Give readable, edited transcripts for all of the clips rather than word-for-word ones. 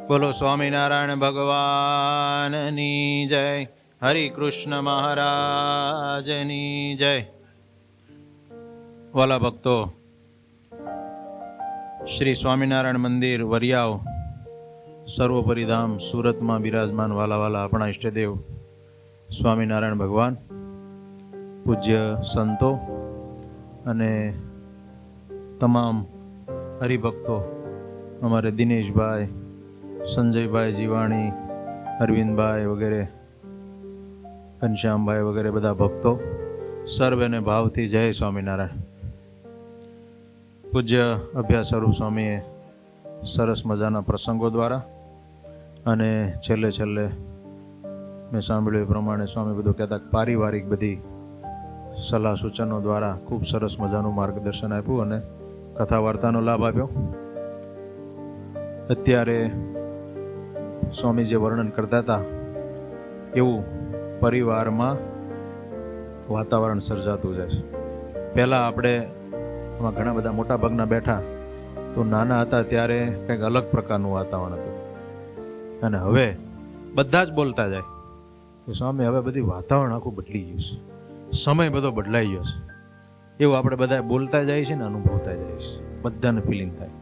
બોલો સ્વામિનારાયણ ભગવાનની જય. હરિ કૃષ્ણ મહારાજની જય. વાલા ભક્તો, શ્રી સ્વામિનારાયણ મંદિર વરિયાવ સર્વોપરી ધામ સુરતમાં બિરાજમાન વાલા વાલા આપણા ઈષ્ટદેવ સ્વામિનારાયણ ભગવાન, પૂજ્ય સંતો અને તમામ હરિભક્તો, અમારે દિનેશભાઈ, સંજયભાઈ જીવાણી, અરવિંદભાઈ વગેરે, ઘનશ્યામભાઈ વગેરે બધા ભક્તો, સર્વેને ભાવથી જય સ્વામિનારાયણ. પૂજ્ય અભ્યાસ સ્વરૂપ સ્વામીએ સરસ મજાના પ્રસંગો દ્વારા અને છેલ્લે મેં સાંભળ્યું એ પ્રમાણે સ્વામી બધું કહેતા પારિવારિક બધી સલાહ સૂચનો દ્વારા ખૂબ સરસ મજાનું માર્ગદર્શન આપ્યું અને કથા વાર્તાનો લાભ આપ્યો. અત્યારે સ્વામી જે વર્ણન કરતા હતા એવું પરિવારમાં વાતાવરણ સર્જાતું જાય છે. પહેલાં આપણે આમાં ઘણા બધા મોટા ભાગના બેઠા તો નાના હતા ત્યારે કંઈક અલગ પ્રકારનું વાતાવરણ હતું અને હવે બધા જ બોલતા જાય કે સ્વામી હવે બધી વાતાવરણ આખું બદલી ગયું છે, સમય બધો બદલાઈ ગયો છે. એવું આપણે બધા બોલતા જાય છે ને અનુભવતા જાય છે, બધાને ફિલિંગ થાય.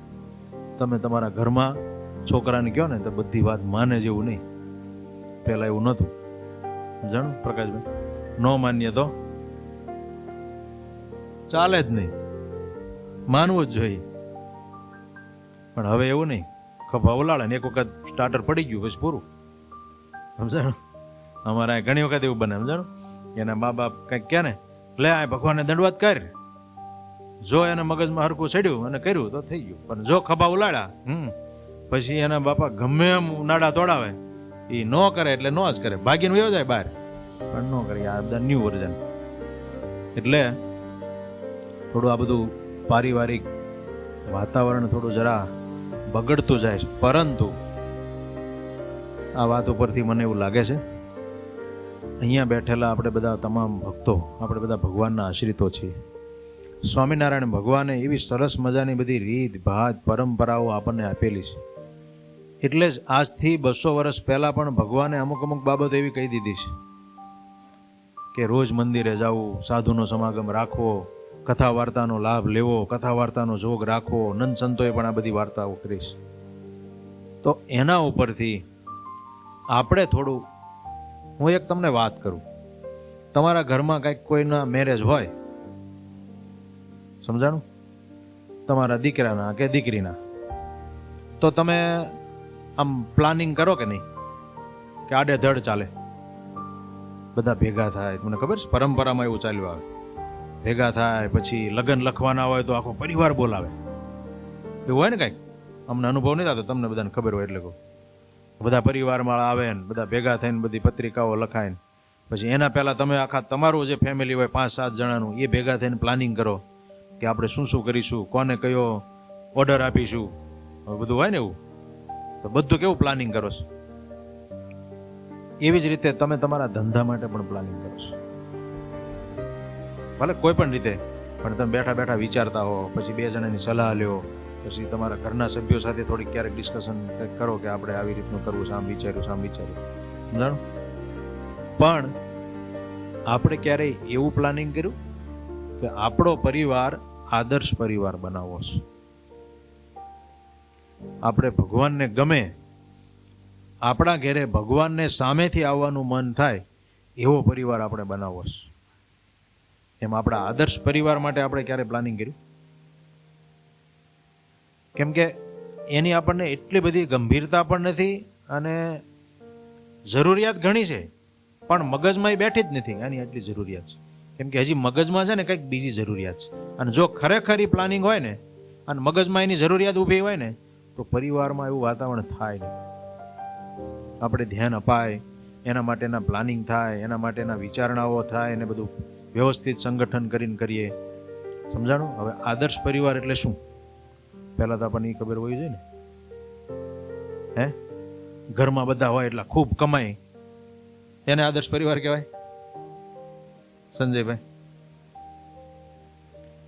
તમે તમારા ઘરમાં છોકરાને કહો ને તો બધી વાત માને જેવું નહીં. પહેલાં એવું નહોતું, જાણો પ્રકાશભાઈ, ન માન્ય તો ચાલે જ નહીં, માનવું જ જોઈએ. પણ હવે એવું નહીં, ખભા ઉલાળે ને એક વખત સ્ટાર્ટર પડી ગયું પછી પૂરું. સમજાણું? અમારા ઘણી વખત એવું બને, સમજાણું? એના મા બાપ કંઈક કહે ને, લે આ ભગવાનને દંડવત કર. જો એને મગજમાં હરકું ચડ્યું અને કર્યું તો થઈ ગયું. પણ જો ખભા ઉલાડ્યા પછી એના બાપા ગમે એમ નાડા તોડાવે, એ ન કરે એટલે ન જ કરે, ભાગીને વયો જાય બહાર, પણ ન કરે. આ બધા ન્યૂ વર્ઝન. એટલે થોડું આ બધું પારિવારિક વાતાવરણ થોડું જરા બગડતું જાય છે. પરંતુ આ વાત ઉપરથી મને એવું લાગે છે, અહીંયા બેઠેલા આપણે બધા તમામ ભક્તો, આપણે બધા ભગવાનના આશ્રિતો છીએ. સ્વામિનારાયણ ભગવાને એવી સરસ મજાની બધી રીત ભાત પરંપરાઓ આપણને આપેલી છે. એટલે જ આજથી 200 વર્ષ પહેલાં પણ ભગવાને અમુક બાબતો એવી કહી દીધી છે કે રોજ મંદિરે જવું, સાધુનો સમાગમ રાખવો, કથા વાર્તાનો લાભ લેવો, કથા વાર્તાનો જોગ રાખવો. નંદ સંતોએ પણ આ બધી વાર્તાઓ કરી છે. તો એના ઉપરથી આપણે થોડું, હું એક તમને વાત કરું, તમારા ઘરમાં કંઈક કોઈના મેરેજ હોય, સમજાણું, તમારા દીકરાના કે દીકરીના, તો તમે આમ પ્લાનિંગ કરો કે નહીં કે આડેધડ ચાલે, બધા ભેગા થાય? તમને ખબર છે પરંપરામાં એવું ચાલ્યું આવે, ભેગા થાય પછી લગ્ન લખવાના હોય તો આખો પરિવાર બોલાવે. એવું હોય ને કાંઈક? અમને અનુભવ નહીં થતો, તમને બધાને ખબર હોય એટલે કહું. બધા પરિવારમાં આવે ને બધા ભેગા થઈને બધી પત્રિકાઓ લખાય ને પછી એના પહેલાં તમે આખા તમારું જે ફેમિલી હોય 5-7 જણાનું, એ ભેગા થઈને પ્લાનિંગ કરો કે આપણે શું શું કરીશું, કોને કયો ઓર્ડર આપીશું, બધું હોય ને એવું. તો બધું કેવું પ્લાનિંગ કરો છો? એવી જ રીતે તમે તમારા ધંધા માટે પણ પ્લાનિંગ કરો છો. ભલે કોઈ પણ રીતે, પણ તમે બેઠા બેઠા વિચારતા હો, પછી 2 જણાની સલાહ લ્યો, પછી તમારા ઘરના સભ્યો સાથે થોડીક ક્યારેક ડિસ્કશન કરો કે આપણે આવી રીતનું કરવું છે, આમ વિચાર્યું, સમજાણું? પણ આપણે ક્યારેય એવું પ્લાનિંગ કર્યું કે આપણો પરિવાર આદર્શ પરિવાર બનાવવો છે, આપણે ભગવાનને ગમે, આપણા ઘરે ભગવાનને સામેથી આવવાનું મન થાય એવો પરિવાર આપણે બનાવવો છે. એમ આપણા આદર્શ પરિવાર માટે આપણે ક્યારે પ્લાનિંગ કર્યું? કેમ કે એની આપણને એટલી બધી ગંભીરતા પણ નથી અને જરૂરિયાત ઘણી છે, પણ મગજમાં એ બેઠી જ નથી. આની આટલી જરૂરિયાત છે કેમ કે હજી મગજમાં છે ને કંઈક બીજી જરૂરિયાત છે. અને જો ખરેખર એ પ્લાનિંગ હોય ને અને મગજમાં એની જરૂરિયાત ઊભી હોય ને તો પરિવારમાં એવું વાતાવરણ થાય નહીં. આપણે ધ્યાન અપાય, એના માટેના પ્લાનિંગ થાય, એના માટેના વિચારણાઓ થાય, એને બધું વ્યવસ્થિત સંગઠન કરીને કરીએ. સમજાણું? હવે આદર્શ પરિવાર એટલે શું? પહેલાં તો આપણને એ ખબર હોવી જોઈએ ને. હે, ઘરમાં બધા હોય એટલે ખૂબ કમાય, એને આદર્શ પરિવાર કહેવાય? સંજયભાઈ,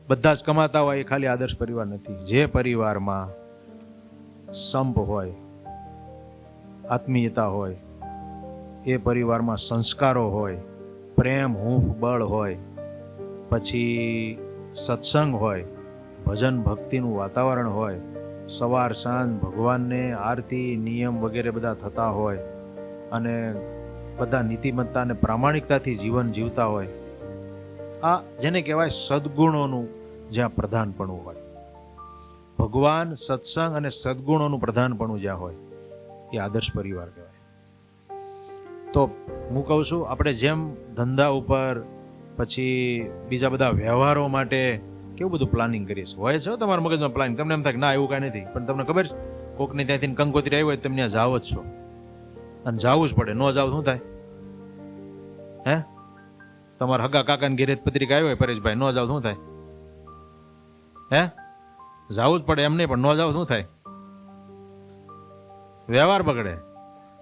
બધા જ કમાતા હોય એ ખાલી આદર્શ પરિવાર નથી. જે પરિવારમાં સંપ હોય, આત્મીયતા હોય, એ પરિવારમાં સંસ્કારો હોય, પ્રેમ હૂંફ બળ હોય, પછી સત્સંગ હોય, ભજન ભક્તિનું વાતાવરણ હોય, સવાર સાંજ ભગવાનને આરતી નિયમ વગેરે બધા થતા હોય, અને બધા નીતિમત્તા અને પ્રામાણિકતાથી જીવન જીવતા હોય, આ જેને કહેવાય સદગુણોનું જ્યાં પ્રધાનપણું હોય, ભગવાન સત્સંગ અને સદગુણોનું પ્રધાનપણું જ્યાં હોય, એ આદર્શ પરિવાર કહેવાય. તો હું કહું છું, આપણે જેમ ધંધા ઉપર પછી બીજા બધા વ્યવહારો માટે કેવું બધું પ્લાનિંગ કરીએ છીએ, હોય છે તમારા મગજમાં પ્લાનિંગ. તમને એમ થાય કે ના એવું કાંઈ નથી, પણ તમને ખબર છે કોકને ત્યાંથી કંકોત્રી આવી હોય તમે ત્યાં જાવ જ છો, અને જવું જ પડે. ન જાવ શું થાય? હે, તમારા હગા કાકાની ઘેરે પત્રિકા આવી હોય પરેશભાઈ, ન જાવ શું થાય? હે, જવું જ પડે એમ નહીં, પણ ન જાવ શું થાય? વ્યવહાર બગડે.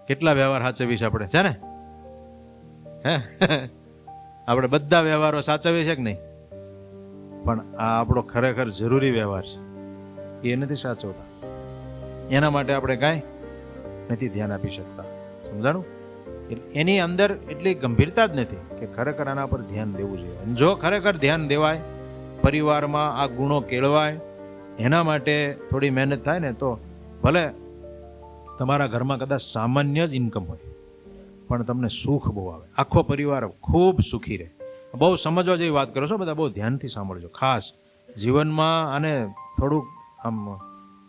કેટલા વ્યવહાર સાચવીશ આપણે, છે ને? હે, આપણે બધા વ્યવહારો સાચવીએ છે કે નહીં? પણ આ આપણો ખરેખર જરૂરી વ્યવહાર છે, એ નથી સાચવતા. એના માટે આપણે કાંઈ નથી ધ્યાન આપી શકતા. સમજાણું? એની અંદર એટલી ગંભીરતા જ નથી કે ખરેખર આના પર ધ્યાન દેવું જોઈએ. અને જો ખરેખર ધ્યાન દેવાય, પરિવારમાં આ ગુણો કેળવાય, એના માટે થોડી મહેનત થાય ને, તો ભલે તમારા ઘરમાં કદાચ સામાન્ય જ ઇન્કમ હોય, પણ તમને સુખ બહુ આવે, આખો પરિવાર ખૂબ સુખી રહે. બહુ સમજવા જેવી વાત કરો છો, બધા બહુ ધ્યાનથી સાંભળજો. ખાસ જીવનમાં આને થોડુંક આમ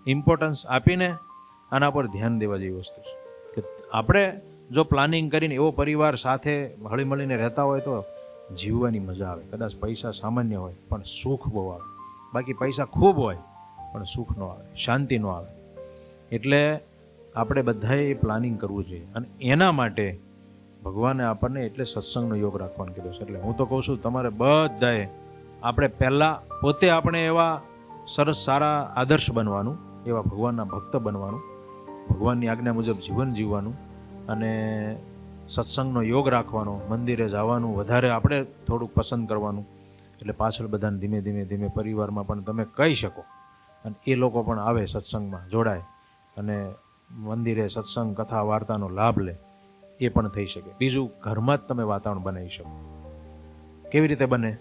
ઇમ્પોર્ટન્સ આપીને આના પર ધ્યાન દેવા જેવી વસ્તુ છે. કે આપણે જો પ્લાનિંગ કરીને એવો પરિવાર સાથે હળી મળીને રહેતા હોય તો જીવવાની મજા આવે. કદાચ પૈસા સામાન્ય હોય પણ સુખ બહુ આવે, બાકી પૈસા ખૂબ હોય પણ સુખ ન આવે, શાંતિ ન આવે. એટલે આપણે બધાએ પ્લાનિંગ કરવું જોઈએ, અને એના માટે ભગવાને આપણને એટલે સત્સંગનો યોગ રાખવાનું કીધો છે. એટલે હું તો કહું છું, તમારે બધાએ આપણે પહેલાં પોતે આપણે એવા સરસ સારા આદર્શ બનવાનું, એવા ભગવાનના ભક્ત બનવાનું, ભગવાનની આજ્ઞા મુજબ જીવન જીવવાનું, અને સત્સંગનો યોગ રાખવાનો, મંદિરે જવાનું વધારે આપણે થોડુંક પસંદ કરવાનું. એટલે પાછળ બધાને ધીમે ધીમે ધીમે પરિવારમાં પણ તમે કહી શકો, અને એ લોકો પણ આવે સત્સંગમાં જોડાય, અને મંદિરે સત્સંગ કથા વાર્તાનો લાભ લે, એ પણ થઈ શકે. બીજું, ઘરમાં જ તમે વાતાવરણ બનાવી શકો. કેવી રીતે બને?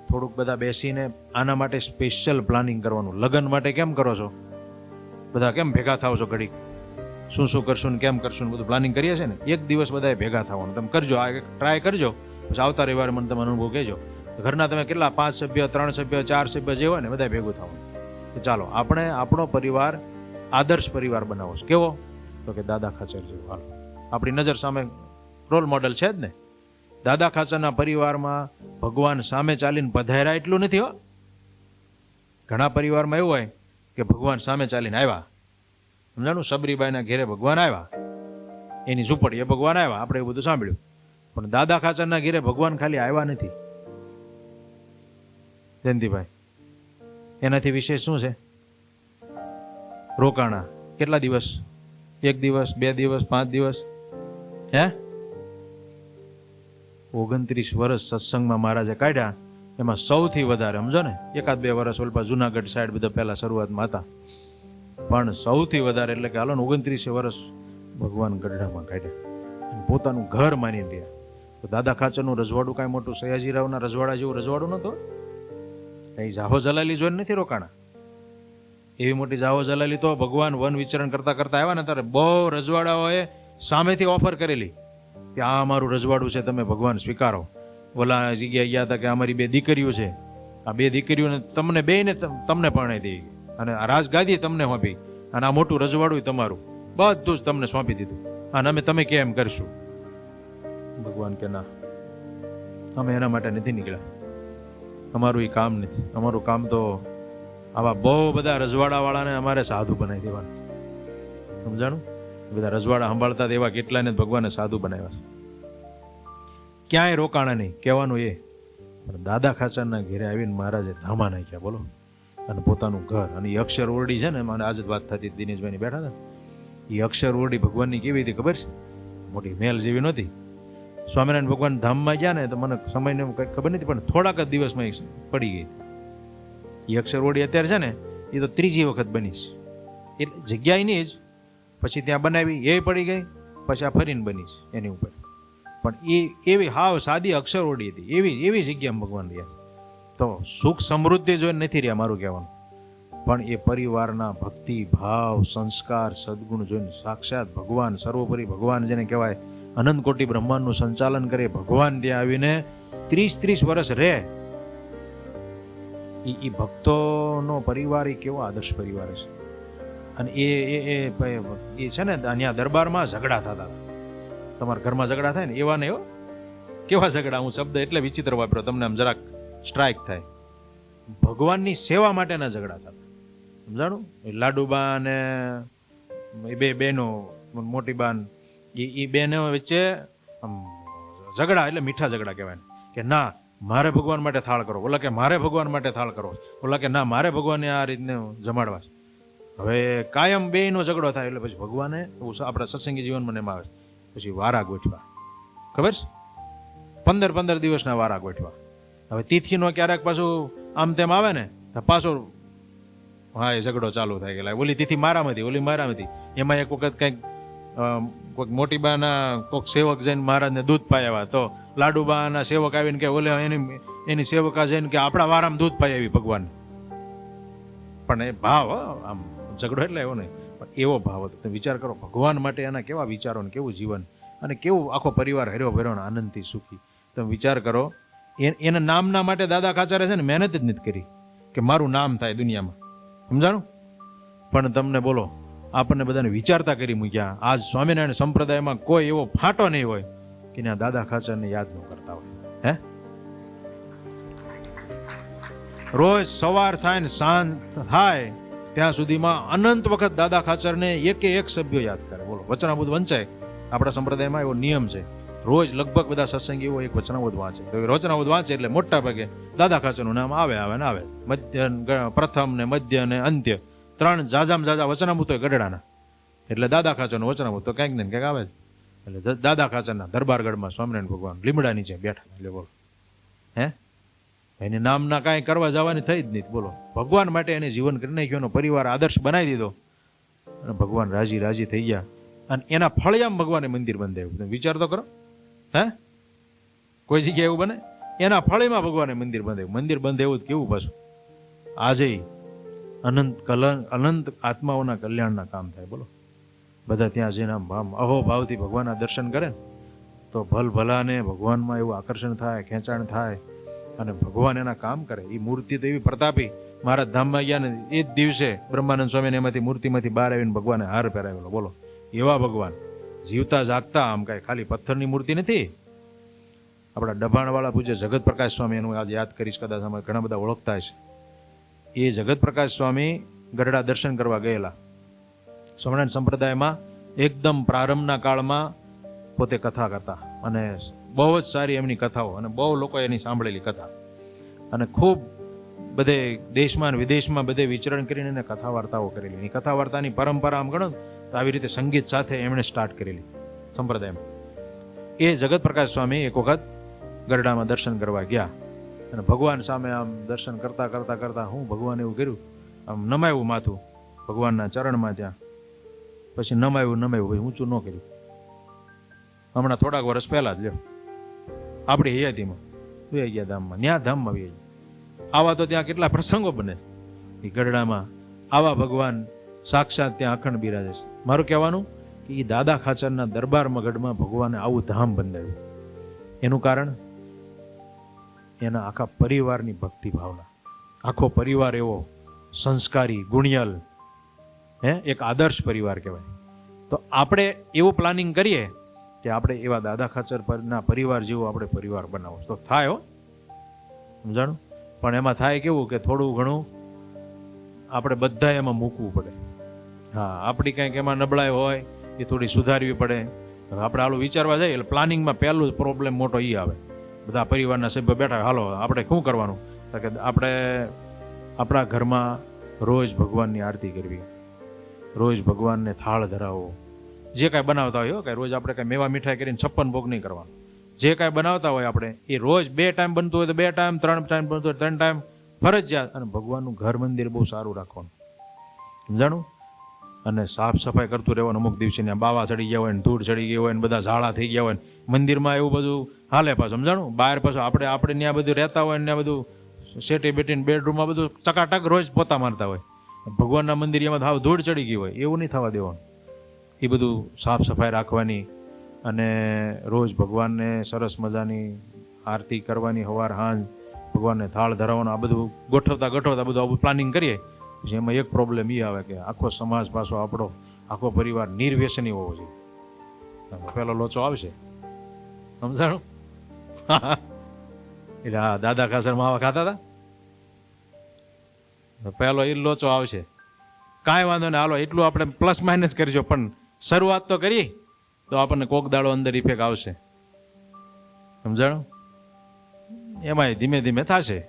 થોડુંક બધા બેસીને આના માટે સ્પેશિયલ પ્લાનિંગ કરવાનું. લગ્ન માટે કેમ કરો છો? બધા કેમ ભેગા થાવ છો? ઘડીક શું શું કરશું ને કેમ કરશું ને બધું પ્લાનિંગ કરીએ છીએ ને. એક દિવસ બધાએ ભેગા થવાનું. તમે કરજો, આ ટ્રાય કરજો, પછી આવતા રવિવારે મને તમે અનુભવ કહેજો. ઘરના તમે કેટલા, 5 સભ્ય, 3 સભ્ય, 4 સભ્ય જે હોય ને બધા ભેગું થવાનું. ચાલો આપણે આપણો પરિવાર આદર્શ પરિવાર બનાવો છે. કેવો? તો કે દાદા ખાચર જેવો. હાલો, આપણી નજર સામે રોલ મોડલ છે જ ને. દાદા ખાચરના પરિવારમાં ભગવાન સામે ચાલીને પધાર્યા એટલું નથી હો. ઘણા પરિવારમાં એવું હોય કે ભગવાન સામે ચાલીને આવ્યા. સમજાણું? સબરીબાઈના ઘેરે ભગવાન આવ્યા, એની ઝૂંપડીએ ભગવાન આવ્યા, આપણે એવું બધું સાંભળ્યું. પણ દાદા ખાચરના ઘેરે ભગવાન ખાલી આવ્યા નથી. જયંતિભાઈ, એનાથી વિશેષ શું છે? રોકાણા. કેટલા દિવસ? 1 દિવસ, 2 દિવસ, 5 દિવસ? હે, 29 વર્ષ સત્સંગમાં મહારાજે કાઢ્યા. એમાં સૌથી વધારે સમજો ને, 1-2 વર્ષ ઓલપા જુનાગઢ સાઈડ બધા પહેલા શરૂઆતમાં હતા, પણ સૌથી વધારે એટલે કે હાલો 29 વર્ષ ભગવાન ગઢડામાં કાઢ્યા, પોતાનું ઘર માની રહ્યા. તો દાદા ખાચરનું રજવાડું કાંઈ મોટું સયાજીરાવના રજવાડા જેવું રજવાડું નહોતું. કંઈ જાહો જલાલી જોઈને નથી રોકાણા. એવી મોટી જાહો જલાલી તો ભગવાન વન વિચરણ કરતા કરતા આવ્યા ને ત્યારે બહુ રજવાડાઓએ સામેથી ઓફર કરેલી કે આ અમારું રજવાડું છે, તમે ભગવાન સ્વીકારો. ઓલા જગ્યાએ ગયા હતા કે અમારી 2 દીકરીઓ છે, આ 2 દીકરીઓને તમને બેયને તમને પરણાઈ દઈ, અને આ રાજગાદી તમને સોંપી, અને આ મોટું રજવાડું તમારું, બધું જ તમને સોંપી દીધું, અને અમે તમે કેમ કરશું? ભગવાન કે ના, અમે એના માટે નથી નીકળ્યા, અમારું એ કામ નથી. અમારું કામ તો આવા બહુ બધા રજવાડાવાળાને અમારે સાધુ બનાવી દેવાના. સમજાણું? બધા રજવાડા સંભાળતા એવા કેટલાને ભગવાને સાધુ બનાવ્યા છે. ક્યાંય રોકાણા નહીં, કહેવાનું એ. પણ દાદા ખાચરના ઘેરે આવીને મહારાજે ધામા નાખ્યા, બોલો. અને પોતાનું ઘર, અને એ અક્ષર ઓરડી છે ને, મને આજે જ વાત થતી દિનેશભાઈની બેઠા હતા, એ અક્ષર ઓરડી ભગવાનની કેવી હતી ખબર છે? મોટી મહેલ જેવી નહોતી. સ્વામિનારાયણ ભગવાન ધામમાં ગયા ને તો મને સમયને કંઈ ખબર નથી, પણ થોડાક જ દિવસમાં પડી ગઈ. એ અક્ષર ઓરડી અત્યારે છે ને, એ તો 3જી વખત બની છે. એટલે જગ્યા એની જ, પછી ત્યાં બનાવી એ પડી ગઈ, પછી આ ફરીને બની એની ઉપર. પણ એ એવી હાવ સાદી અક્ષરોડી હતી, એવી એવી જગ્યામાં ભગવાન રહ્યા. તો સુખ સમૃદ્ધિ જોઈને નથી રહ્યા મારું કહેવાનું, પણ એ પરિવારના ભક્તિ ભાવ સંસ્કાર સદગુણ જોઈને સાક્ષાત ભગવાન, સર્વોપરી ભગવાન જેને કહેવાય, અનંત કોટી બ્રહ્માંડનું સંચાલન કરે ભગવાન ત્યાં આવીને 30 વર્ષ રહે. એ ભક્તોનો પરિવાર એ કેવો આદર્શ પરિવાર છે. અને એ છે ને અહીંયા દરબારમાં ઝઘડા થતા હતા. તમારા ઘરમાં ઝઘડા થાય ને એવા ને એવો કેવા ઝઘડા, હું શબ્દ એટલે વિચિત્ર વાપર્યો, તમને આમ જરાક સ્ટ્રાઇક થાય. ભગવાનની સેવા માટેના ઝઘડા થતા, સમજાણું? લાડુબા અને એ બે બહેનો, મોટી બાન, એ બેનો વચ્ચે ઝઘડા, એટલે મીઠા ઝઘડા કહેવાય કે ના મારે ભગવાન માટે થાળ કરો, ઓલા કે મારે ભગવાન માટે થાળ કરો, ઓલા કે ના મારે ભગવાનને આ રીતને જમાડવા. હવે કાયમ બેયનો ઝઘડો થાય એટલે પછી ભગવાને આપણા સત્સંગી જીવનમાં એમ આવે પછી વારા ગોઠવા, ખબર છે? 15 દિવસના વારા ગોઠવા. હવે તિથિનો ક્યારેક પાછું આમ તેમ આવે ને તો પાછો હા એ ઝઘડો ચાલુ થાય કે ઓલી તિથિ મારામાંથી, ઓલી મારામાંથી. એમાં એક વખત કંઈક કોઈક મોટી બાના કોઈક સેવક જઈને મહારાજને દૂધ પાયા, તો લાડુબાના સેવક આવીને કે ઓલે એની સેવકા જઈને કે આપણા વારામાં દૂધ પાઈ આવી ભગવાન. પણ એ ભાવ આમ ઝઘડો એટલે એવો નહીં, પણ એવો ભાવ હતો. તમે વિચાર કરો ભગવાન માટે એના કેવા વિચારો ને કેવું જીવન, અને કેવું આખો પરિવાર હર્યો ભર્યો આનંદથી સુખી. તમે વિચાર કરો એના નામના માટે દાદા ખાચરે છે ને મહેનત જ નથી કરી કે મારું નામ થાય દુનિયામાં, સમજાણું? પણ તમને બોલો આપણને બધાને વિચારતા કરી મૂક્યા. આજ સ્વામિનારાયણ સંપ્રદાયમાં કોઈ એવો ફાંટો નહીં હોય કે ત્યાં દાદા ખાચરને યાદ ન કરતા હોય. હે, રોજ સવાર થાય ને સાંજ થાય ત્યાં સુધીમાં અનંત વખત દાદા ખાચરને એક સભ્યો યાદ કરે. બોલો, વચનામૃત વંચાય આપણા સંપ્રદાયમાં એવો નિયમ છે. રોજ લગભગ બધા સત્સંગીઓ એક વચનામૃત વાંચે. તો વચનામૃત વાંચે એટલે મોટા ભાગે દાદા ખાચરનું નામ આવે ને આવે. મધ્ય, પ્રથમ ને મધ્ય ને અંત્ય 3 જાજા વચનામૃતો ગઢડાના, એટલે દાદા ખાચરનું વચનામૃત તો ક્યાંક ને ક્યાંક આવે જ. એટલે દાદા ખાચરના દરબારગઢમાં સ્વામિનારાયણ ભગવાન લીમડા નીચે બેઠા. એટલે બોલો, હે, એની નામના કાંઈ કરવા જવાની થઈ જ નહીં. બોલો, ભગવાન માટે એને જીવન કરી નાખ્યો, એનો પરિવાર આદર્શ બનાવી દીધો, અને ભગવાન રાજી થઈ ગયા. અને એના ફળિયામાં ભગવાને મંદિર બંધાવ્યું. તમે વિચાર તો કરો, હે, કોઈ જગ્યાએ એવું બને? એના ફળિયામાં ભગવાને મંદિર બંધાવ્યું. મંદિર બંધાવ્યું જ કેવું પાછું? આજે અનંત આત્માઓના કલ્યાણના કામ થાય. બોલો, બધા ત્યાં જઈને આમ અહોભાવથી ભગવાનના દર્શન કરે તો ભલાને ભગવાનમાં એવું આકર્ષણ થાય, ખેંચાણ થાય, અને ભગવાન એના કામ કરે. એ મૂર્તિ તો એવી પ્રતાપી. મહારાજ ધામમાં ગયા ને એ જ દિવસે બ્રહ્માનંદ સ્વામીને એમાંથી મૂર્તિમાંથી બહાર આવીને ભગવાને હાર પહેરાવેલો. બોલો, એવા ભગવાન જીવતા જાગતા, આમ કાંઈ ખાલી પથ્થરની મૂર્તિ નથી. આપણા ડભાણવાળા પૂજ્ય જગત પ્રકાશ સ્વામી, એનું આજે યાદ કરીશ, કદાચ અમે ઘણા બધા ઓળખતા છે. એ જગત પ્રકાશ સ્વામી ગઢડા દર્શન કરવા ગયેલા. સ્વામિનારાયણ સંપ્રદાયમાં એકદમ પ્રારંભના કાળમાં પોતે કથા કરતા, અને બહુ જ સારી એમની કથાઓ, અને બહુ લોકો એની સાંભળેલી કથા, અને ખૂબ બધે દેશમાં વિદેશમાં બધે વિચરણ કરીને એને કથા વાર્તાઓ કરેલી. એની કથા વાર્તાની પરંપરા આમ ગણો તો આવી રીતે સંગીત સાથે એમણે સ્ટાર્ટ કરેલી સંપ્રદાયમાં. એ જગત પ્રકાશ સ્વામી એક વખત ગરડામાં દર્શન કરવા ગયા, અને ભગવાન સામે આમ દર્શન કરતા કરતા કરતા હું ભગવાન એવું કર્યું, આમ નમાયું માથું ભગવાનના ચરણમાં. ત્યાં પછી નમાયું પછી ઊંચું ન કર્યું. હમણાં થોડાક વર્ષ પહેલા જ લ્યો આપણી હયાતીમાં વહી ગયા ધામમાં, ન્યા ધામમાં વહી ગયા. આવા તો ત્યાં કેટલા પ્રસંગો બને એ ગઢડામાં. આવા ભગવાન સાક્ષાત ત્યાં અખંડ બિરાજે છે. મારું કહેવાનું કે એ દાદા ખાચરના દરબારમાં ગઢમાં ભગવાને આવું ધામ બંધાવ્યું. એનું કારણ એના આખા પરિવારની ભક્તિ ભાવના. આખો પરિવાર એવો સંસ્કારી, ગુણિયલ, એક આદર્શ પરિવાર કહેવાય. તો આપણે એવું પ્લાનિંગ કરીએ કે આપણે એવા દાદા ખાચર પરના પરિવાર જેવો આપણે પરિવાર બનાવો તો થાય. હો, સમજાણું? પણ એમાં થાય કેવું કે થોડું ઘણું આપણે બધા એમાં મૂકવું પડે. હા, આપણી કંઈક એમાં નબળાઈ હોય એ થોડી સુધારવી પડે. આપણે આલું વિચારવા જઈએ એટલે પ્લાનિંગમાં પહેલું જ પ્રોબ્લેમ મોટો એ આવે. બધા પરિવારના સભ્યો બેઠા, હાલો આપણે શું કરવાનું? તો કે આપણે આપણા ઘરમાં રોજ ભગવાનની આરતી કરવી, રોજ ભગવાનને થાળ ધરાવવો. જે કાંઈ બનાવતા હોય, કાંઈ રોજ આપણે કાંઈ મેવા મીઠાઈ કરીને 56 ભોગ નહીં કરવાનું. જે કાંઈ બનાવતા હોય આપણે એ રોજ 2 ટાઈમ બનતું હોય તો 2 ટાઈમ, 3 ટાઈમ બનતું હોય 3 ટાઈમ ફરજિયાત. અને ભગવાનનું ઘર મંદિર બહુ સારું રાખવાનું, સમજાણું? અને સાફ સફાઈ કરતું રહેવાનું. અમુક દિવસે ત્યાં બાવા ચડી ગયા હોય ને ધૂળ ચડી ગઈ હોય ને બધા ઝાડા થઈ ગયા હોય ને મંદિરમાં એવું બધું હાલે પાછું સમજાણું. બહાર પાછું આપણે ત્યાં બધું રહેતા હોય ને ત્યાં બધું સેટી બેટીને બેડરૂમમાં બધું ચકાટક રોજ પોતા મારતા હોય. ભગવાનના મંદિર એમાં હાવ ધૂળ ચડી ગઈ હોય એવું નહીં થવા દેવાનું. એ બધું સાફ સફાઈ રાખવાની અને રોજ ભગવાનને સરસ મજાની આરતી કરવાની, સવાર સાંજ ભગવાનને થાળ ધરાવવાનો. આ બધું ગોઠવતા બધું આવું પ્લાનિંગ કરીએ. પછી એમાં એક પ્રોબ્લેમ એ આવે કે આખો સમાજ પાછો આપણો આખો પરિવાર નિર્વ્યસની હોવો જોઈએ. પેલો લોચો આવશે સમજાણું. એટલે હા દાદા ખાસર માવા ખાતા હતા, પહેલો એ લોચો આવશે. કાંઈ વાંધો નહીં, હાલો એટલું આપણે પ્લસ માઇનસ કરજો, પણ શરૂઆત તો કરી તો આપણને કોક દાડો અંદર ઇફેક્ટ આવશે. સમજાણું. એમાંય ધીમે ધીમે થશે,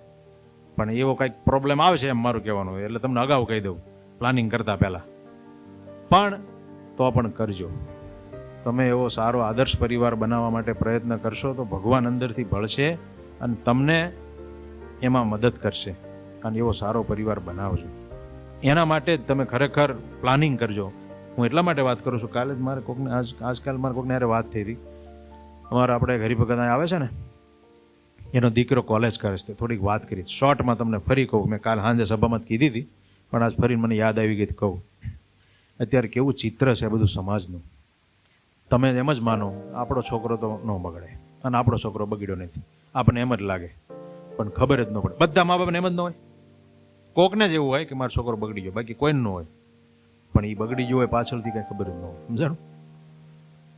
પણ એવો કંઈક પ્રોબ્લેમ આવશે એમ મારું કહેવાનું. એટલે તમને અગાઉ કહી દઉં પ્લાનિંગ કરતા પહેલાં. પણ તો પણ કરજો. તમે એવો સારો આદર્શ પરિવાર બનાવવા માટે પ્રયત્ન કરશો તો ભગવાન અંદરથી ભળશે અને તમને એમાં મદદ કરશે. અને એવો સારો પરિવાર બનાવજો. એના માટે જ તમે ખરેખર પ્લાનિંગ કરજો. હું એટલા માટે વાત કરું છું, કાલે જ મારે કોકને આજકાલ મારે કોકને યારે વાત થઈ હતી. અમારા આપણે હરિભગત આવે છે ને, એનો દીકરો કોલેજ કરે છે. થોડીક વાત કરી શોર્ટમાં તમને ફરી કહું. મેં કાલ સાંજે સભામાં જ કીધી હતી, પણ આજ ફરી મને યાદ આવી ગઈ કહું. અત્યારે કેવું ચિત્ર છે બધું સમાજનું. તમે એમ જ માનો આપણો છોકરો તો ન બગડે અને આપણો છોકરો બગડ્યો નથી, આપણને એમ જ લાગે, પણ ખબર જ ન પડે. બધા મા બાપને એમ જ ન હોય. કોકને જ એવું હોય કે મારો છોકરો બગડી ગયો, બાકી કોઈને ન હોય. પણ એ બગડી ગયો હોય પાછળથી કંઈ ખબર જ ન હોય. સમજાણું.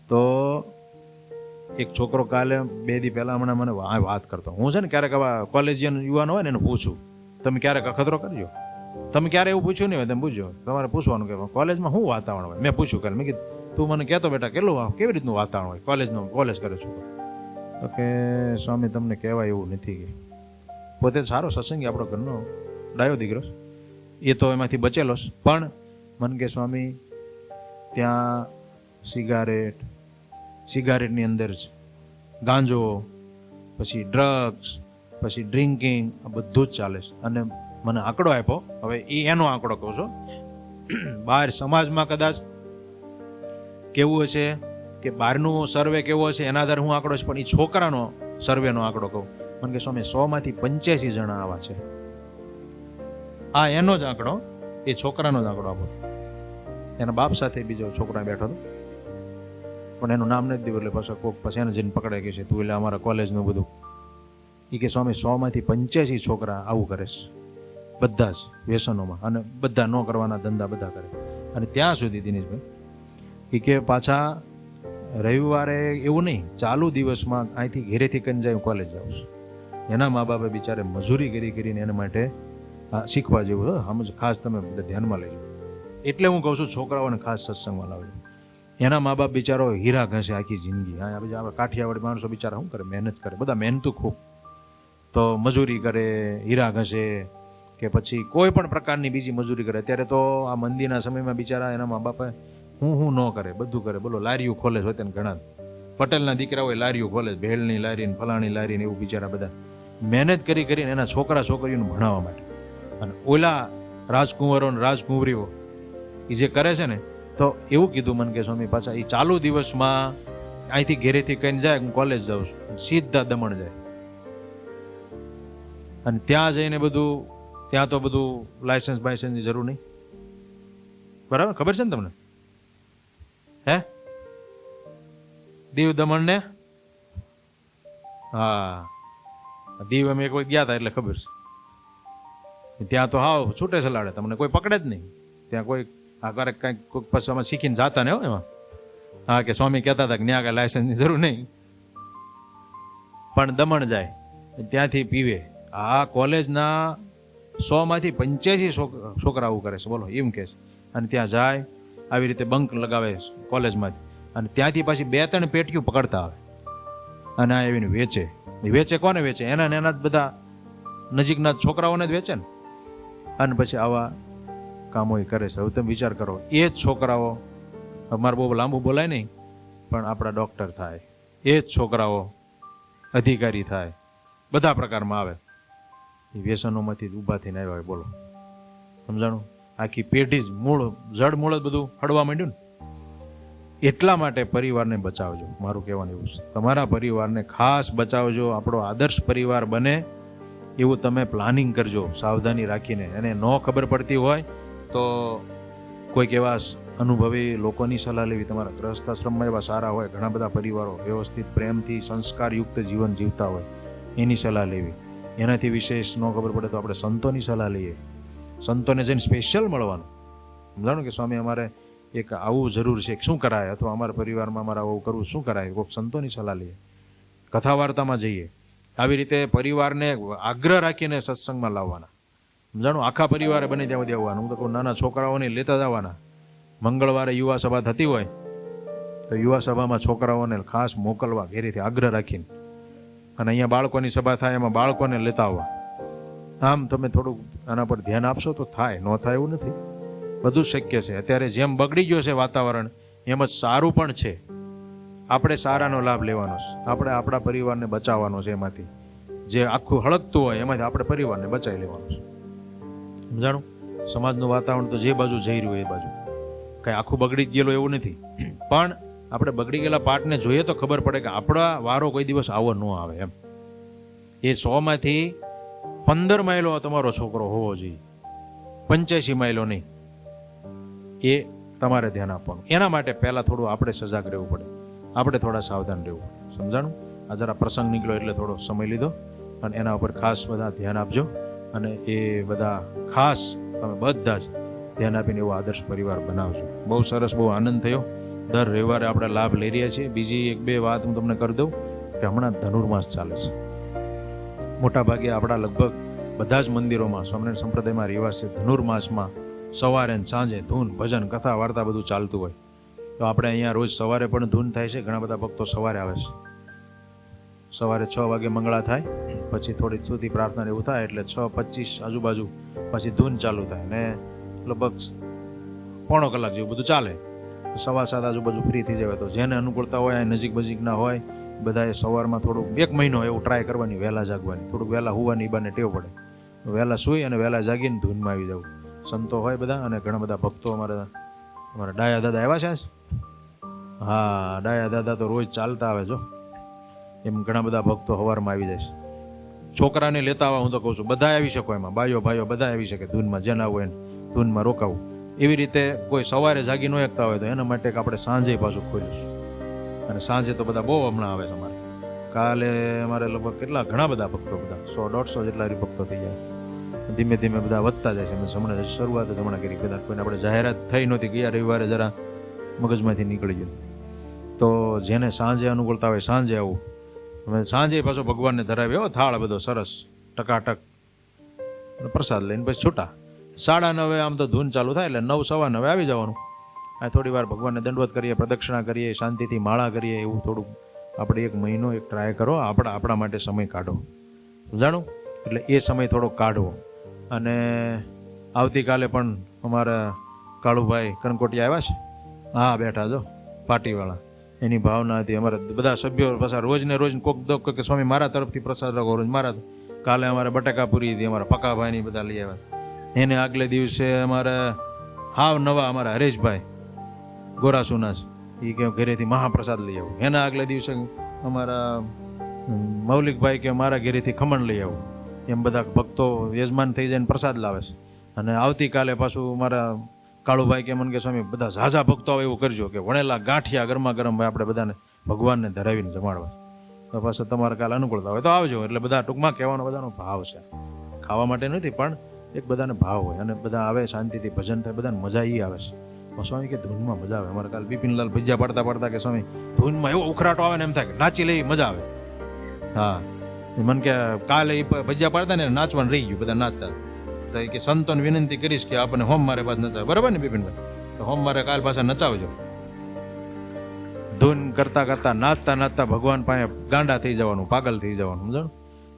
તો એક છોકરો કાલે 2 દી પહેલાં હમણાં મને વાત કરતો. હું છે ને ક્યારેક આવા કોલેજિયન યુવાનો હોય ને એને પૂછું, તમે ક્યારેક અખતરો કરજો? તમે ક્યારે એવું પૂછ્યું નહીં હોય? તમે પૂછજો. તમારે પૂછવાનું કે કોલેજમાં શું વાતાવરણ હોય. મેં પૂછ્યું કાલે, મેં કીધું તું મને કહેતો બેટા કેવી રીતનું વાતાવરણ હોય કોલેજ કરે છો? તો કે સ્વામી તમને કહેવાય એવું નથી. કે પોતે સારો સત્સંગી આપણો ઘરનો ડાયો દીકરો, એ તો એમાંથી બચેલો છે, પણ મને કે સ્વામી ત્યાં સિગારેટની અંદર જ ગાંજો, પછી ડ્રગ્સ, પછી ડ્રિંકિંગ, આ બધું જ ચાલે છે. અને મને આંકડો આપ્યો. હવે એ એનો આંકડો કહું છું. બહાર સમાજમાં કદાચ કેવું હશે કે બહારનું સર્વે કેવો હશે એના આધારે હું આંકડો છે, પણ એ છોકરાનો સર્વેનો આંકડો કહું. મને કે સ્વામી 100માંથી 85 જણા આવા છે. આ એનો જ આંકડો, એ છોકરાનો જ આંકડો આપો. એના બાપ સાથે બીજો છોકરા બેઠો હતો, પણ એનું નામ નથી દીધું. એટલે પાછા કોક પછી એને જઈને પકડાઈ ગઈ છે, તું એટલે અમારા કોલેજનું બધું. એ કે સ્વામી 100માંથી 85 છોકરા આવું કરે છે, બધા જ વ્યસનોમાં, અને બધા ન કરવાના ધંધા બધા કરે. અને ત્યાં સુધી દિનેશભાઈ એ કે પાછા રવિવારે એવું નહીં, ચાલુ દિવસમાં અહીંથી ઘેરેથી કરીને જાય કોલેજ જાઉં છું. એના મા બાપે બિચારે મજૂરી કરીને એના માટે શીખવા જેવું. સમજ ખાસ તમે બધા ધ્યાનમાં લેજો. એટલે હું કહું છું છોકરાઓને ખાસ સત્સંગમાં લાવજો. એના મા બાપ બિચારો હીરા ઘસે આખી જિંદગી. હા બીજા આપણે કાઠિયાવાડી માણસો બિચારા શું કરે, મહેનત કરે, બધા મહેનતું ખૂબ. તો મજૂરી કરે, હીરા ઘસે, કે પછી કોઈ પણ પ્રકારની બીજી મજૂરી કરે. અત્યારે તો આ મંદીના સમયમાં બિચારા એના મા બાપે હું ન કરે, બધું કરે. બોલો લારીઓ ખોલે છે તેને ઘણા પટેલના દીકરા હોય, લારીઓ ખોલે, ભેળની લારી, ફલાણી લારી ને એવું. બિચારા બધા મહેનત કરીને એના છોકરીઓને ભણાવવા માટે. અને ઓલા રાજકુંવરો ને રાજકુંવરીઓ એ જે કરે છે ને, તો એવું કીધું મને કે સ્વામી પાછા એ ચાલુ દિવસમાં અહીંથી ઘેરેથી કહીને જાય હું કોલેજ જાઉં છું, સીધા દમણ જાય. અને ત્યાં જઈને ત્યાં તો બધું લાયસન્સની જરૂર નહીં. બરાબર, ખબર છે ને તમને? હે દીવ દમણ ને? હા, દીવ અમે એક વખત ગયા હતા એટલે ખબર છે. ત્યાં તો હાવ છૂટે ચલાડે, તમને કોઈ પકડે જ નહીં. ત્યાં કોઈ ક્યારેક કંઈક કોઈક પછી અમે શીખીને જતા ને એમાં. હા, કે સ્વામી કહેતા હતા કે ત્યાં કાંઈ લાયસન્સની જરૂર નહીં, પણ દમણ જાય ત્યાંથી પીવે. આ કોલેજના 100માંથી 85 છોકરા આવું કરે છે, બોલો એમ કે છે. અને ત્યાં જાય આવી રીતે બંક લગાવે કોલેજમાંથી, અને ત્યાંથી પાછી 2-3 પેટીઓ પકડતા આવે અને આ આવીને વેચે. કોને વેચે? એના જ બધા નજીકના છોકરાઓને જ વેચે ને. અને પછી આવા કામો એ કરે છે. હવે તમે વિચાર કરો, એ જ છોકરાઓ, અમારે બહુ લાંબુ બોલાય નહીં, પણ આપણા ડૉક્ટર થાય, એ જ છોકરાઓ અધિકારી થાય, બધા પ્રકારમાં આવે. એ વ્યસનોમાંથી જ ઊભા થઈને આવ્યા હોય, બોલો સમજાણું. આખી પેઢી જ જડ મૂળ જ બધું હળવા માંડ્યું ને. એટલા માટે પરિવારને બચાવજો, મારું કહેવાનું એવું છે. તમારા પરિવારને ખાસ બચાવજો, આપણો આદર્શ પરિવાર બને એવું તમે પ્લાનિંગ કરજો સાવધાની રાખીને. એને ન ખબર પડતી હોય તો કોઈક એવા અનુભવી લોકોની સલાહ લેવી. તમારા ગ્રહસ્થાશ્રમમાં એવા સારા હોય, ઘણા બધા પરિવારો વ્યવસ્થિત પ્રેમથી સંસ્કારયુક્ત જીવન જીવતા હોય, એની સલાહ લેવી. એનાથી વિશેષ ન ખબર પડે તો આપણે સંતોની સલાહ લઈએ. સંતોને જઈને સ્પેશિયલ મળવાનું, સમજાણું કે સ્વામી અમારે એક આવું જરૂર છે, શું કરાય, અથવા અમારા પરિવારમાં અમારે આવું કરવું શું કરાય, કોઈક સંતોની સલાહ લઈએ, કથા વાર્તામાં જઈએ. આવી રીતે પરિવારને આગ્રહ રાખીને સત્સંગમાં લાવવાના, સમજાણું. આખા પરિવારે બને ત્યાં સુધી આવવાનું. હું તો કહું નાના છોકરાઓને લેતા જવાના. મંગળવારે યુવા સભા થતી હોય તો યુવા સભામાં છોકરાઓને ખાસ મોકલવા ઘેરેથી આગ્રહ રાખીને. અને અહીંયા બાળકોની સભા થાય એમાં બાળકોને લેતા આવવા. આમ તમે થોડુંક આના પર ધ્યાન આપશો તો થાય, ન થાય એવું નથી. બધું શક્ય છે. અત્યારે જેમ બગડી ગયો છે વાતાવરણ, એમ જ સારું પણ છે. આપણે સારાનો લાભ લેવાનો છે. આપણે આપણા પરિવારને બચાવવાનો છે. એમાંથી જે આખું હળગતું હોય એમાંથી આપણે પરિવારને બચાવી લેવાનું છે, સમજાણું. સમાજનું વાતાવરણ તો જે બાજુ જઈ રહ્યું એ બાજુ કાંઈ આખું બગડી જ ગયેલું એવું નથી, પણ આપણે બગડી ગયેલા પાર્ટને જોઈએ તો ખબર પડે કે આપણા વારો કોઈ દિવસ આવો ન આવે એમ. એ 100માંથી 15 માઇલો તમારો છોકરો હોવો જોઈએ, 85 માઇલો નહીં. એ તમારે ધ્યાન આપવાનું. એના માટે પહેલાં થોડું આપણે સજાગ રહેવું પડે, આપણે થોડા સાવધાન રહેવું પડે, સમજાણું. આ જરા પ્રસંગ નીકળ્યો એટલે થોડો સમય લીધો, અને એના ઉપર ખાસ બધા ધ્યાન આપજો. અને એ બધા ખાસ તમે બધા જ ધ્યાન આપીને એવો આદર્શ પરિવાર બનાવજો. બહુ સરસ, બહુ આનંદ થયો. દર રવિવારે આપણે લાભ લઈ રહ્યા છીએ. બીજી 1-2 વાત હું તમને કરી દઉં કે હમણાં ધનુર્માસ ચાલે છે. મોટા ભાગે આપણા લગભગ બધા જ મંદિરોમાં સ્વામિનારાયણ સંપ્રદાયમાં રિવાજ છે, ધનુર્માસમાં સવારે ને સાંજે ધૂન ભજન કથા વાર્તા બધું ચાલતું હોય. તો આપણે અહીંયા રોજ સવારે પણ ધૂન થાય છે. ઘણા બધા ભક્તો સવારે આવે છે. સવારે 6 વાગે મંગળા થાય, પછી થોડી સુધી પ્રાર્થના એવું થાય, એટલે 6:25 આજુબાજુ પછી ધૂન ચાલુ થાય ને લગભગ 1/4 કલાક જેવું બધું ચાલે. 7:15 આજુબાજુ ફ્રી થઈ જાય. તો જેને અનુકૂળતા હોય, નજીક બજીકના હોય, બધાએ સવારમાં થોડુંક 1 મહિનો એવું ટ્રાય કરવાની, વહેલા જાગવાની, થોડુંક વહેલા હોવાની બાને ટેવ પડે. વહેલા સૂઈ અને વહેલા જાગીને ધૂનમાં આવી જવું. સંતો હોય બધા, અને ઘણા બધા ભક્તો અમારા ડાયા દાદા આવ્યા છે. હા, ડાયા દાદા તો રોજ ચાલતા આવે છો. એમ ઘણા બધા ભક્તો સવારમાં આવી જાય છે. છોકરાને લેતા આવવા હું તો કહું છું, બધા આવી શકો એમાં, ભાઈઓ બધા આવી શકે ધૂનમાં, જેના હોય એને ધૂનમાં રોકાવું. એવી રીતે કોઈ સવારે જાગી ન એકતા હોય તો એના માટે આપણે સાંજે પાછું ખોલ્યું છે. અને સાંજે તો બધા બહુ હમણાં આવે છે. અમારે કાલે અમારે લગભગ ઘણા બધા ભક્તો, બધા 100-150 જેટલા ભક્તો થઈ જાય. ધીમે ધીમે બધા વધતા જાય છે. હમણાં શરૂઆત જ હમણાં કરી, બધા કોઈને આપણે જાહેરાત થઈ નહોતી. ગયા રવિવારે જરા મગજમાંથી નીકળી ગયું. તો જેને સાંજે અનુકૂળતા હોય સાંજે આવું. અમે સાંજે પાછો ભગવાનને ધરાવ્યો થાળ બધો સરસ ટકાટક, પ્રસાદ લઈને પછી છૂટા. 9:30 આમ તો ધૂન ચાલુ થાય, એટલે 9-9:15 આવી જવાનું. આ થોડી વાર ભગવાનને દંડવત કરીએ, પ્રદક્ષિણા કરીએ, શાંતિથી માળા કરીએ. એવું થોડુંક આપણે 1 મહિનો ટ્રાય કરો, આપણા માટે સમય કાઢો, જાણો. એટલે એ સમય થોડોક કાઢવો. અને આવતીકાલે પણ અમારા કાળુભાઈ કણકોટિયા આવ્યા છે. હા, બેઠા જો પાર્ટીવાળા. એની ભાવના હતી. અમારા બધા સભ્યો પાછા રોજને રોજ કોક કે સ્વામી મારા તરફથી પ્રસાદ રાખો, રોજ મારા. કાલે અમારે બટાકા પૂરી હતી, અમારા પકાભાઈની બધા લઈ આવ્યા. એને આગલે દિવસે અમારે હાવ નવા અમારા હરેશભાઈ ગોરાસુના એ કે ઘરેથી મહાપ્રસાદ લઈ આવું. એના આગલે દિવસે અમારા મૌલિકભાઈ કે મારા ઘરેથી ખમણ લઈ આવું. એમ બધા ભક્તો યજમાન થઈ જાય ને પ્રસાદ લાવે છે. અને આવતીકાલે પાછું મારા કાળુભાઈ કે મને કે સ્વામી બધા ઝાઝા ભક્તો આવે એવું કરજો, કે વણેલા ગાંઠિયા ગરમા ગરમ આપણે બધાને ભગવાનને ધરાવીને જમાડવા. તો પાછું તમારે કાલે અનુકૂળતા હોય તો આવજો. એટલે બધા ટૂંકમાં કહેવાનો બધાનો ભાવ છે, ખાવા માટે નથી, પણ એક બધાને ભાવ હોય. અને બધા આવે શાંતિથી ભજન થાય, બધાને મજા એ આવે છે. સ્વામી કે ધૂનમાં મજા આવે. અમારે કાલે બિપિનલાલ ભજીયા પાડતા કે સ્વામી ધૂનમાં એવો ઉખરાટો આવે ને એમ થાય કે નાચી લઈ, મજા આવે. હા, મને કે કાલે એ ભજીયા પાડતા ને નાચવાનું રહી ગયું, બધા નાચતા. તો એ કે સંતોને વિનંતી કરીશ કે આપણને હોમ મારે પાસ નચાવે. બરાબર ને બિપિનભાઈ? તો હોમ મારે કાલ પાછા નચાવજો. ધૂન કરતા કરતા નાચતા ભગવાન પાસે ગાંડા થઈ જવાનું, પાગલ થઈ જવાનું, સમજો.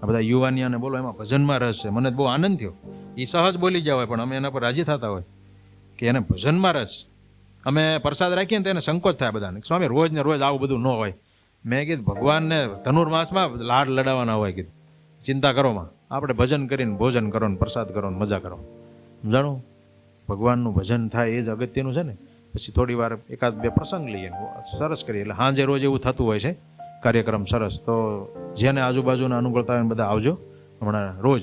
આ બધા યુવાનિયાને બોલો એમાં ભજનમાં રસ છે. મને બહુ આનંદ થયો. એ સહજ બોલી ગયા હોય પણ અમે એના પર રાજી થતા હોય કે એને ભજનમાં રસ. અમે પ્રસાદ રાખીએ ને તો એને સંકોચ થાય બધાને, સ્વામી રોજ ને રોજ આવું બધું ન હોય. મેં કીધું ભગવાનને ધનુર્માસમાં લાડ લડાવવાના હોય. કીધું ચિંતા કરોમાં આપણે ભજન કરીને ભોજન કરો ને પ્રસાદ કરો ને મજા કરો, સમજાણું. ભગવાનનું ભજન થાય એ જ અગત્યનું છે ને. પછી થોડી વાર એકાદ બે પ્રસંગ લઈએ, સરસ કરીએ. એટલે સાંજે રોજ એવું થતું હોય છે કાર્યક્રમ સરસ. તો જેને આજુબાજુના અનુકૂળતા હોય બધા આવજો. હમણાં રોજ